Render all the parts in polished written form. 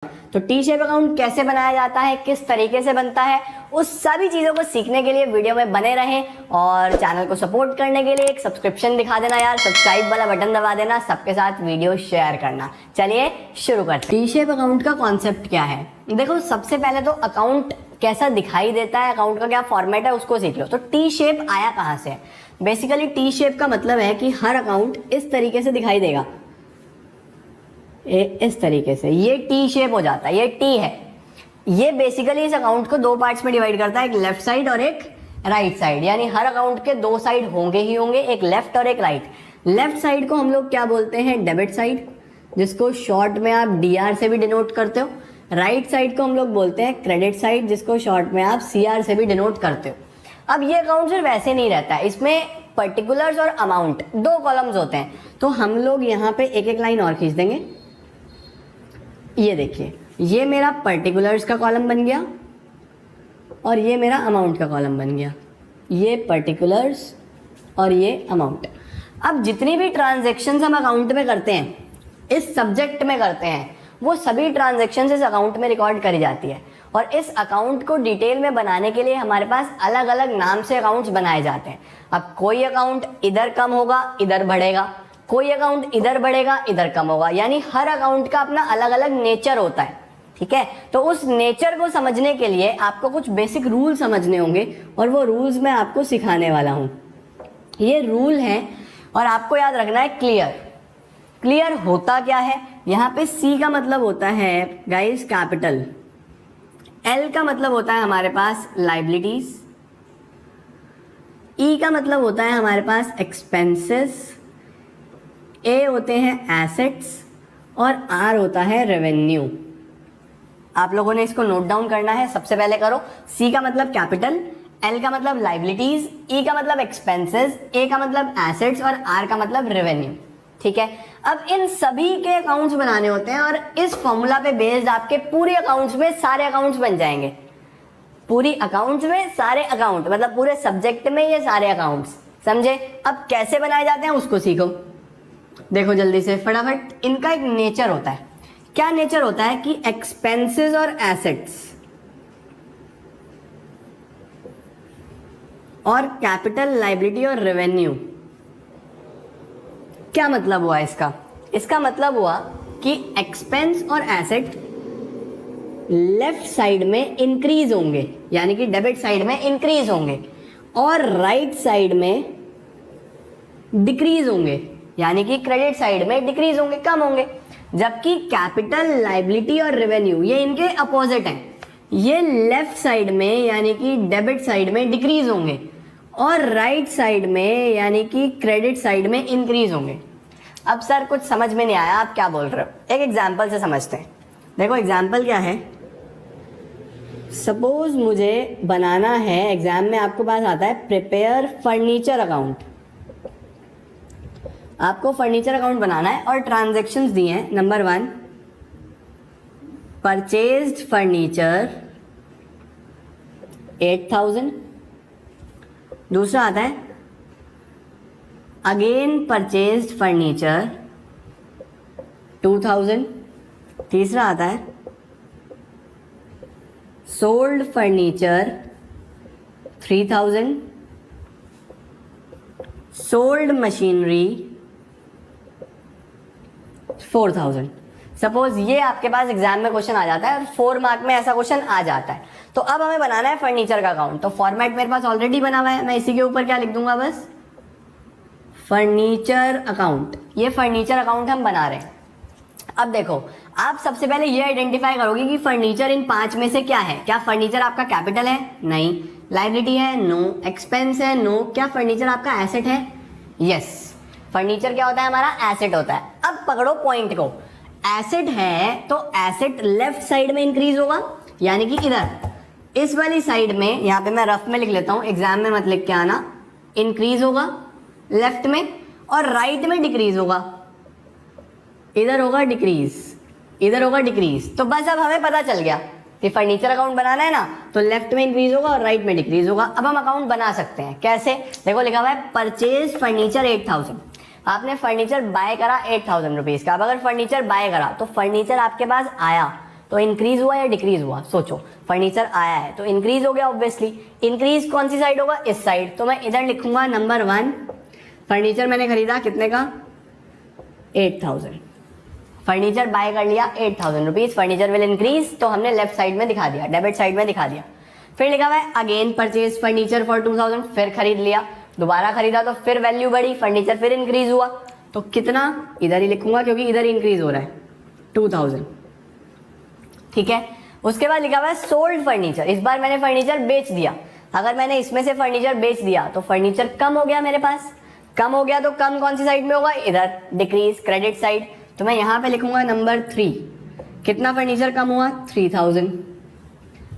तो T shape account कैसे बनाया जाता है, किस तरीके से बनता है, उस सभी चीजों को सीखने के लिए वीडियो में बने रहें और चैनल को सपोर्ट करने के लिए एक सब्सक्रिप्शन दिखा देना यार, सब्सक्राइब वाला बटन दबा देना, सबके साथ वीडियो शेयर करना। चलिए शुरू करते हैं। टी शेप अकाउंट का कॉन्सेप्ट क्या है? देखो, सबसे पहले तो अकाउंट कैसा दिखाई देता है, अकाउंट का क्या फॉर्मेट है उसको सीख लो। तो टी शेप आया कहाँ से? बेसिकली टी शेप का मतलब है कि हर अकाउंट इस तरीके से दिखाई देगा, इस तरीके से, ये टी शेप हो जाता है, ये टी है। ये बेसिकली इस अकाउंट को दो पार्ट्स में डिवाइड करता है, एक लेफ्ट साइड और एक राइट साइड। यानी हर अकाउंट के दो साइड होंगे ही होंगे, एक लेफ्ट और एक राइट। लेफ्ट साइड को हम लोग क्या बोलते हैं? डेबिट साइड, जिसको शॉर्ट में आप डीआर से भी डिनोट करते हो। राइट साइड को हम लोग बोलते हैं क्रेडिट साइड, जिसको शॉर्ट में आप सीआर से भी डिनोट करते हो। अब ये अकाउंट सिर्फ वैसे नहीं रहता है, इसमें पर्टिकुलर्स और अमाउंट दो कॉलम्स होते हैं। तो हम लोग यहाँ पे एक एक लाइन और खींच देंगे। ये देखिए, ये मेरा पर्टिकुलर्स का कॉलम बन गया और ये मेरा अमाउंट का कॉलम बन गया। ये पर्टिकुलर्स और ये अमाउंट। अब जितनी भी ट्रांजैक्शंस हम अकाउंट में करते हैं, इस सब्जेक्ट में करते हैं, वो सभी ट्रांजैक्शंस इस अकाउंट में रिकॉर्ड करी जाती है। और इस अकाउंट को डिटेल में बनाने के लिए हमारे पास अलग अलग नाम से अकाउंट्स बनाए जाते हैं। अब कोई अकाउंट इधर कम होगा, इधर बढ़ेगा, कोई अकाउंट इधर बढ़ेगा, इधर कम होगा। यानी हर अकाउंट का अपना अलग अलग नेचर होता है, ठीक है। तो उस नेचर को समझने के लिए आपको कुछ बेसिक रूल समझने होंगे और वो रूल्स मैं आपको सिखाने वाला हूं। ये रूल है और आपको याद रखना है क्लियर। क्लियर होता क्या है? यहाँ पे सी का मतलब होता है गाइस कैपिटल, एल का मतलब होता है हमारे पास लाइबिलिटीज, ई का मतलब होता है हमारे पास एक्सपेंसेस, ए होते हैं एसेट्स और आर होता है रेवेन्यू। आप लोगों ने इसको नोट डाउन करना है। सबसे पहले करो, सी का मतलब कैपिटल, एल का मतलब लाइबिलिटीज, ई का मतलब एक्सपेंसेस, ए का मतलब एसेट्स और आर का मतलब रेवेन्यू, ठीक है। अब इन सभी के अकाउंट्स बनाने होते हैं और इस फॉर्मूला पे बेस्ड आपके पूरे अकाउंट्स में सारे अकाउंट्स बन जाएंगे। पूरी अकाउंट्स में सारे अकाउंट मतलब पूरे सब्जेक्ट में ये सारे अकाउंट्स, समझे? अब कैसे बनाए जाते हैं उसको सीखो। देखो जल्दी से फटाफट, इनका एक नेचर होता है। क्या नेचर होता है कि एक्सपेंसेस और एसेट्स और कैपिटल, लायबिलिटी और रेवेन्यू। क्या मतलब हुआ इसका? इसका मतलब हुआ कि एक्सपेंस और एसेट लेफ्ट साइड में इंक्रीज होंगे, यानी कि डेबिट साइड में इंक्रीज होंगे, और राइट साइड में डिक्रीज होंगे, यानी कि क्रेडिट साइड में डिक्रीज होंगे, कम होंगे। जबकि कैपिटल, लायबिलिटी और रेवेन्यू ये इनके अपोजिट हैं। ये लेफ्ट साइड में यानी कि डेबिट साइड में डिक्रीज होंगे और राइट साइड में यानी कि क्रेडिट साइड में इंक्रीज होंगे। अब सर कुछ समझ में नहीं आया, आप क्या बोल रहे हो? एक एग्जाम्पल से समझते हैं। देखो एग्जाम्पल क्या है। सपोज मुझे बनाना है, एग्जाम में आपको पास आता है प्रिपेयर फर्नीचर अकाउंट। आपको फर्नीचर अकाउंट बनाना है और ट्रांजैक्शंस दिए हैं। Number 1, purchased furniture 8000। दूसरा आता है अगेन परचेज्ड फर्नीचर 2000। तीसरा आता है sold furniture 3000, sold machinery 4000। Suppose ये आपके पास एग्जाम में क्वेश्चन आ जाता है और 4 मार्क में ऐसा क्वेश्चन आ जाता है। तो अब हमें बनाना है फर्नीचर का अकाउंट। तो फॉर्मेट मेरे पास ऑलरेडी बना हुआ है, मैं इसी के ऊपर क्या लिख दूंगा, बस फर्नीचर अकाउंट। ये फर्नीचर अकाउंट हम बना रहे हैं। अब देखो, आप सबसे पहले ये आइडेंटिफाई करोगे कि फर्नीचर इन 5 में से क्या है। क्या फर्नीचर आपका कैपिटल है? नहीं। लायबिलिटी है? नो। एक्सपेंस है? नो। क्या फर्नीचर आपका एसेट है? यस। फर्नीचर क्या होता है? हमारा एसेट होता है। अब पकड़ो पॉइंट को। एसेट है तो एसेट लेफ्ट साइड में इंक्रीज होगा, यानी कि इधर इस वाली साइड में, यहां पे मैं रफ में लिख लेता हूं, एग्जाम में मत लिख के आना, इंक्रीज होगा लेफ्ट में, और राइट में डिक्रीज होगा, इधर होगा डिक्रीज, इधर होगा डिक्रीज। तो बस अब हमें पता चल गया कि फर्नीचर अकाउंट बनाना है ना, तो लेफ्ट में इंक्रीज होगा और राइट में डिक्रीज होगा। अब हम अकाउंट बना सकते हैं। कैसे? देखो लिखा हुआ है परचेज फर्नीचर 8000। आपने फर्नीचर बाय करा 8000 रुपीज का। अब अगर फर्नीचर बाय करा तो फर्नीचर आपके पास आया, तो इंक्रीज हुआ या डिक्रीज हुआ, सोचो। फर्नीचर आया है तो इंक्रीज हो गया ऑब्वियसली। इंक्रीज कौन सी साइड होगा, इस साइड। तो मैं इधर लिखूंगा नंबर 1, फर्नीचर मैंने खरीदा कितने का, 8000। फर्नीचर बाय कर लिया 8000 रुपीज, फर्नीचर विल इंक्रीज, तो हमने लेफ्ट साइड में दिखा दिया, डेबिट साइड में दिखा दिया। फिर लिखा हुआ है अगेन परचेज फर्नीचर फॉर 2000, फिर खरीद लिया, दोबारा खरीदा तो फिर वैल्यू बढ़ी, फर्नीचर फिर इंक्रीज हुआ, तो कितना, इधर ही लिखूंगा क्योंकि इधर इंक्रीज हो रहा है, 2000। ठीक है। उसके बाद लिखा हुआ है सोल्ड फर्नीचर, इस बार मैंने फर्नीचर बेच दिया। अगर मैंने इसमें से फर्नीचर बेच दिया तो फर्नीचर कम हो गया मेरे पास, कम हो गया तो कम कौन सी साइड में होगा, इधर, डिक्रीज, क्रेडिट साइड। तो मैं यहां पे लिखूंगा नंबर 3, कितना फर्नीचर कम हुआ, 3000।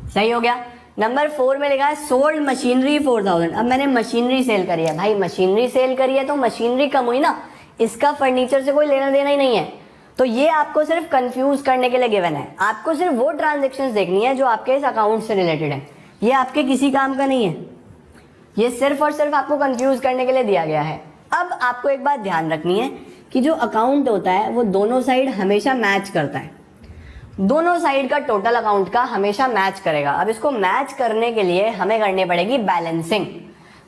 सही हो गया। नंबर 4 में लिखा है सोल्ड मशीनरी 4000। अब मैंने मशीनरी सेल करी है, भाई मशीनरी सेल करी है तो मशीनरी कम हुई ना, इसका फर्नीचर से कोई लेना देना ही नहीं है। तो ये आपको सिर्फ कंफ्यूज करने के लिए गिवन है, आपको सिर्फ वो ट्रांजेक्शन्स देखनी है जो आपके इस अकाउंट से रिलेटेड है, ये आपके किसी काम का नहीं है, ये सिर्फ और सिर्फ आपको कंफ्यूज करने के लिए दिया गया है। अब आपको एक बात ध्यान रखनी है कि जो अकाउंट होता है वो दोनों साइड हमेशा मैच करता है, दोनों साइड का टोटल अकाउंट का हमेशा मैच करेगा। अब इसको मैच करने के लिए हमें करनी पड़ेगी बैलेंसिंग,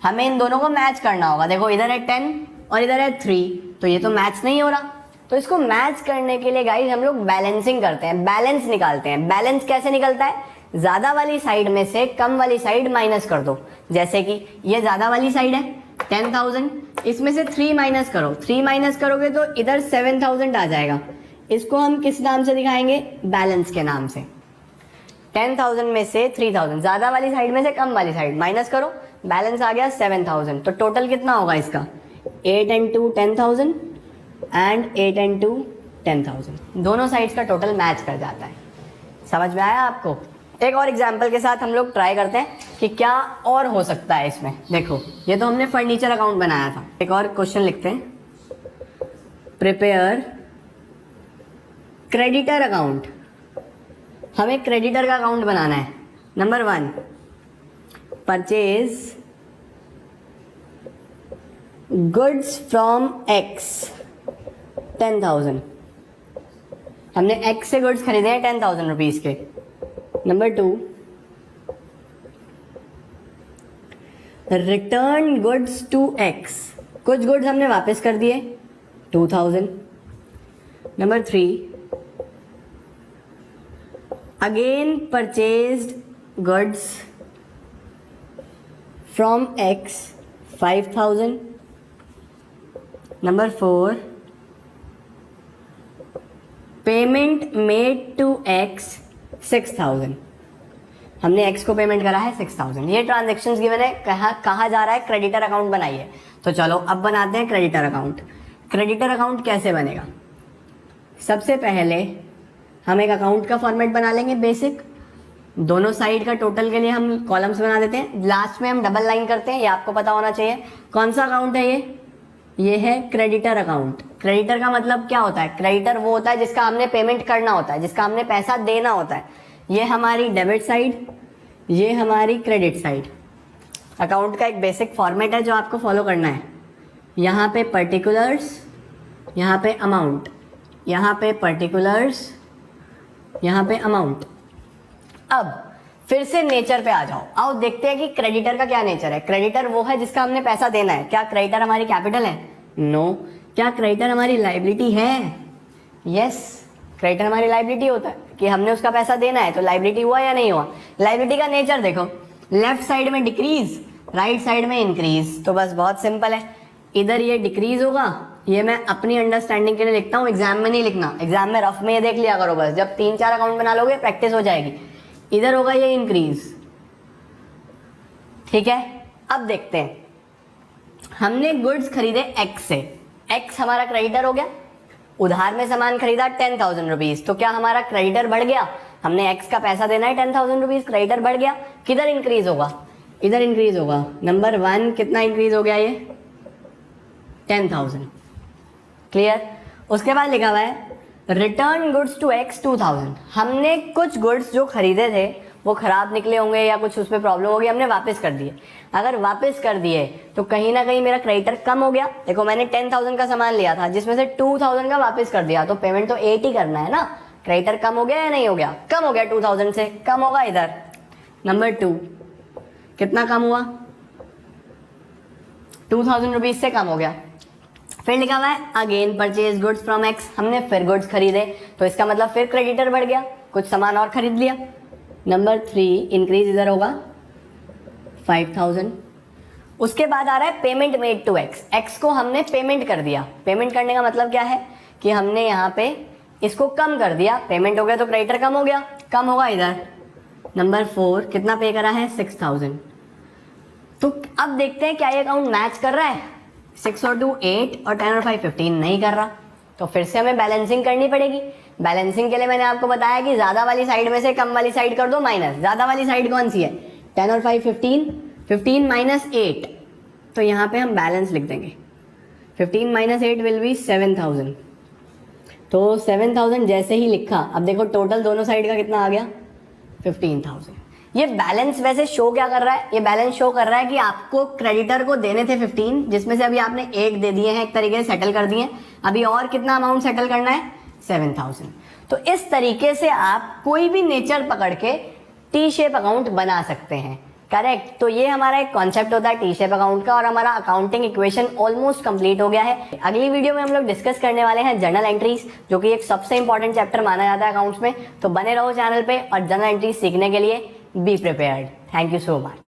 हमें इन दोनों को मैच करना होगा। देखो इधर है 10 और इधर है 3, तो ये तो मैच नहीं हो रहा, तो इसको मैच करने के लिए गाइस हम लोग बैलेंसिंग करते हैं, बैलेंस निकालते हैं। बैलेंस कैसे निकलता है, ज्यादा वाली साइड में से कम वाली साइड माइनस कर दो। जैसे कि ये ज्यादा वाली साइड है 10,000, इसमें से 3 माइनस करो, 3 माइनस करोगे तो इधर 7000 आ जाएगा। इसको हम किस नाम से दिखाएंगे, बैलेंस के नाम से। 10,000 में से 3000, ज्यादा वाली साइड में से कम वाली साइड माइनस करो, बैलेंस आ गया 7000। तो टोटल कितना होगा इसका, 8 and 2 10,000 एंड 8 and 2 10,000, दोनों साइड्स का टोटल मैच कर जाता है। समझ में आया आपको। एक और एग्जाम्पल के साथ हम लोग ट्राई करते हैं कि क्या और हो सकता है इसमें। देखो ये तो हमने फर्नीचर अकाउंट बनाया था, एक और क्वेश्चन लिखते हैं, प्रिपेयर क्रेडिटर अकाउंट। हमें क्रेडिटर का अकाउंट बनाना है। Number 1, purchase goods from x 10,000, हमने एक्स से गुड्स खरीदे हैं 10,000 रुपीज के। Number 2, return goods to X, कुछ गुड्स हमने वापस कर दिए 2000। Number 3, again purchased goods from X 5,000। Number 4, payment made to X 6,000, हमने एक्स को पेमेंट करा है 6,000। ये ट्रांजेक्शन्स गिवन है, कहा जा रहा है क्रेडिटर अकाउंट बनाइए। तो चलो अब बनाते हैं क्रेडिटर अकाउंट। क्रेडिटर अकाउंट कैसे बनेगा, सबसे पहले हम एक अकाउंट का फॉर्मेट बना लेंगे बेसिक, दोनों साइड का टोटल के लिए हम कॉलम्स बना देते हैं, लास्ट में हम डबल लाइन करते हैं, ये आपको पता होना चाहिए। कौन सा अकाउंट है ये है क्रेडिटर अकाउंट। क्रेडिटर का मतलब क्या होता है, क्रेडिटर वो होता है जिसका हमने पेमेंट करना होता है, जिसका हमने पैसा देना होता है। ये हमारी डेबिट साइड, ये हमारी क्रेडिट साइड। अकाउंट का एक बेसिक फॉर्मेट है जो आपको फॉलो करना है। यहाँ पे पर्टिकुलर्स, यहाँ पे अमाउंट, यहाँ पे पर्टिकुलर्स, यहाँ पे अमाउंट। अब फिर से नेचर पे आ जाओ, आओ देखते हैं कि क्रेडिटर का क्या नेचर है। क्रेडिटर वो है जिसका हमने पैसा देना है। क्या क्रेडिटर हमारी कैपिटल है, नो। क्या क्रेडिटर हमारी लाइबिलिटी है, यस। क्रेडिटर हमारी लाइबिलिटी होता है कि हमने उसका पैसा देना है, तो लाइबिलिटी हुआ या नहीं हुआ। लाइबिलिटी का नेचर देखो, लेफ्ट साइड में डिक्रीज, राइट साइड में इंक्रीज। तो बस बहुत सिंपल है, इधर ये डिक्रीज होगा, ये मैं अपनी अंडरस्टैंडिंग के लिए लिखता हूँ, एग्जाम में नहीं लिखना। एग्जाम में रफ में ये देख लिया करो बस, जब 3-4 अकाउंट बना लोगे प्रैक्टिस हो जाएगी। इधर होगा ये इंक्रीज, ठीक है। अब देखते हैं, हमने गुड्स खरीदे एक्स से, एक्स हमारा क्रेडिटर हो गया। उधार में सामान खरीदा 10,000 रुपीज, तो क्या हमारा क्रेडिटर बढ़ गया, हमने एक्स का पैसा देना है 10,000 रुपीज, क्रेडिटर बढ़ गया। किधर इंक्रीज होगा, इधर इंक्रीज होगा। नंबर 1 कितना इंक्रीज हो गया, ये 10,000, क्लियर। उसके बाद लिखा हुआ है रिटर्न गुड्स टू एक्स 2,000, हमने कुछ गुड्स जो खरीदे थे वो खराब निकले होंगे या कुछ उसमें प्रॉब्लम होगी, हमने वापस कर दिए। अगर वापस कर दिए तो कहीं ना कहीं मेरा क्रेडिटर कम हो गया। देखो मैंने 10,000 का सामान लिया था जिसमें से 2,000 का वापस कर दिया, तो पेमेंट तो 8 ही करना है ना, क्रेडिटर कम हो गया या नहीं हो गया? कम हो गया, 2000 से कम होगा इधर। नंबर 2 कितना कम हुआ? 2000 रुपीज से कम हो गया। फिर लिखा हुआ है again purchase goods from x, हमने फिर गुड्स खरीदे, तो इसका मतलब फिर क्रेडिटर बढ़ गया, कुछ सामान और खरीद लिया। नंबर 3 इंक्रीज इधर होगा 5000। उसके बाद आ रहा है payment made to X, X को हमने पेमेंट कर दिया। पेमेंट करने का मतलब क्या है कि हमने यहाँ पे इसको कम कर दिया, पेमेंट हो गया तो क्रेडिटर कम हो गया, कम होगा इधर। नंबर 4 कितना पे करा है? 6000। तो अब देखते हैं क्या ये अकाउंट मैच कर रहा है। 6 और 2 8 और 10 और 5 15 नहीं कर रहा, तो फिर से हमें बैलेंसिंग करनी पड़ेगी। बैलेंसिंग के लिए मैंने आपको बताया कि ज्यादा वाली साइड में से कम वाली साइड कर दो माइनस। ज्यादा वाली साइड कौन सी है? 10 और 5 15, 15 माइनस 8, तो यहाँ पे हम बैलेंस लिख देंगे। 15 माइनस 8 विल बी 7000। तो 7000 जैसे ही लिखा, अब देखो टोटल दोनों साइड का कितना आ गया? 15000। ये बैलेंस वैसे शो क्या कर रहा है? ये बैलेंस शो कर रहा है कि आपको क्रेडिटर को देने थे 15, जिसमें से अभी आपने 8 दे दिए हैं, एक तरीके से सेटल कर दिए। अभी और कितना अमाउंट सेटल करना है? 7000। तो इस तरीके से आप कोई भी नेचर पकड़ के टी शेप अकाउंट बना सकते हैं। करेक्ट। तो ये हमारा एक कॉन्सेप्ट होता है टी शेप अकाउंट का, और हमारा अकाउंटिंग इक्वेशन ऑलमोस्ट कंप्लीट हो गया है। अगली वीडियो में हम लोग डिस्कस करने वाले हैं जर्नल एंट्रीज, जो कि एक सबसे इंपॉर्टेंट चैप्टर माना जाता है अकाउंट्स में। तो बने रहो चैनल पे, और जर्नल एंट्रीज सीखने के लिए be prepared. Thank you so much.